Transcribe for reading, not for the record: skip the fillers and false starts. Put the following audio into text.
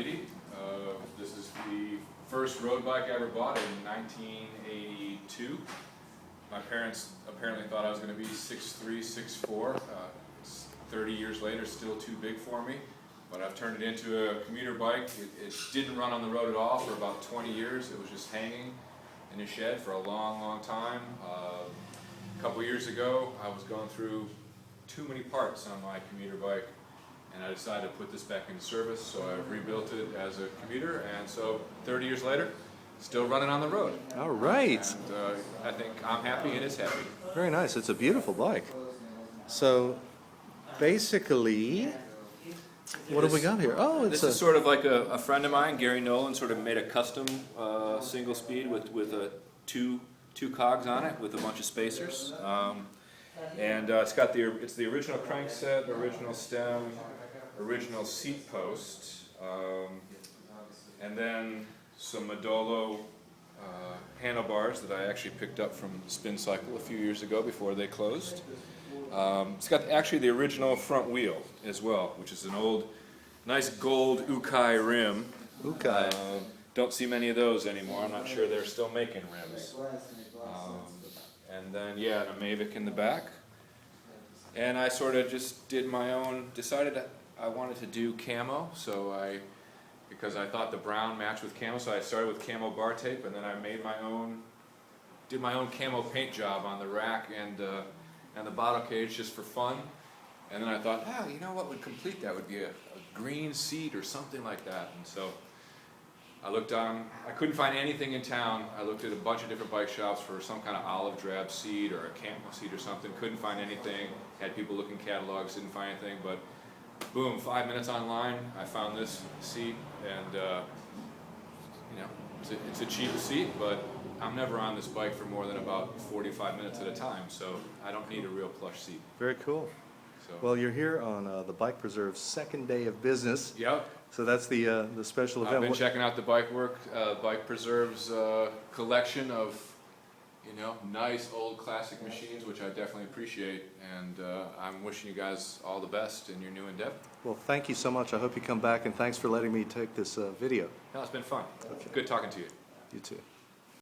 180. This is the first road bike I ever bought in 1982. My parents apparently thought I was going to be 6'3", 6'4". 30 years later, still too big for me. But I've turned it into a commuter bike. It didn't run on the road at all for about 20 years. It was just hanging in a shed for a long, long time. A couple years ago, I was going through too many parts on my commuter bike, and I decided to put this back into service, so I rebuilt it as a commuter, and so 30 years later, still running on the road. All right. And I think I'm happy and it's happy. Very nice. It's a beautiful bike. So, basically, what have we got here? Oh, it's This is sort of like a friend of mine, Gary Nolan, sort of made a custom single speed with two cogs on it with a bunch of spacers. And it's the original crankset, original stem, original seat post, and then some Modolo handlebars that I actually picked up from Spin Cycle a few years ago before they closed. It's got actually the original front wheel as well, which is an old, nice gold Ukai rim. Ukai. Don't see many of those anymore. I'm not sure they're still making rims. And then, yeah, a Mavic in the back. And I sort of just did my own, decided I wanted to do camo, because I thought the brown matched with camo, so I started with camo bar tape, and then I did my own camo paint job on the rack and the bottle cage just for fun. And then I thought, you know what would complete that would be a green seat or something like that. And so I looked on, I couldn't find anything in town. I looked at a bunch of different bike shops for some kind of olive drab seat or a camo seat or something. Couldn't find anything. Had people looking catalogs, didn't find anything. But boom, 5 minutes online, I found this seat, and you know, it's a cheap seat, but I'm never on this bike for more than about 45 minutes at a time, so I don't need a real plush seat. Very cool. So. Well, you're here on the Bike Preserve's second day of business. Yep. So that's the special event. I've been checking out the Bike Preserve's collection of, nice old classic machines, which I definitely appreciate, and I'm wishing you guys all the best in your new endeavor. Well, thank you so much. I hope you come back, and thanks for letting me take this video. No, it's been fun. Okay. Good talking to you. You too.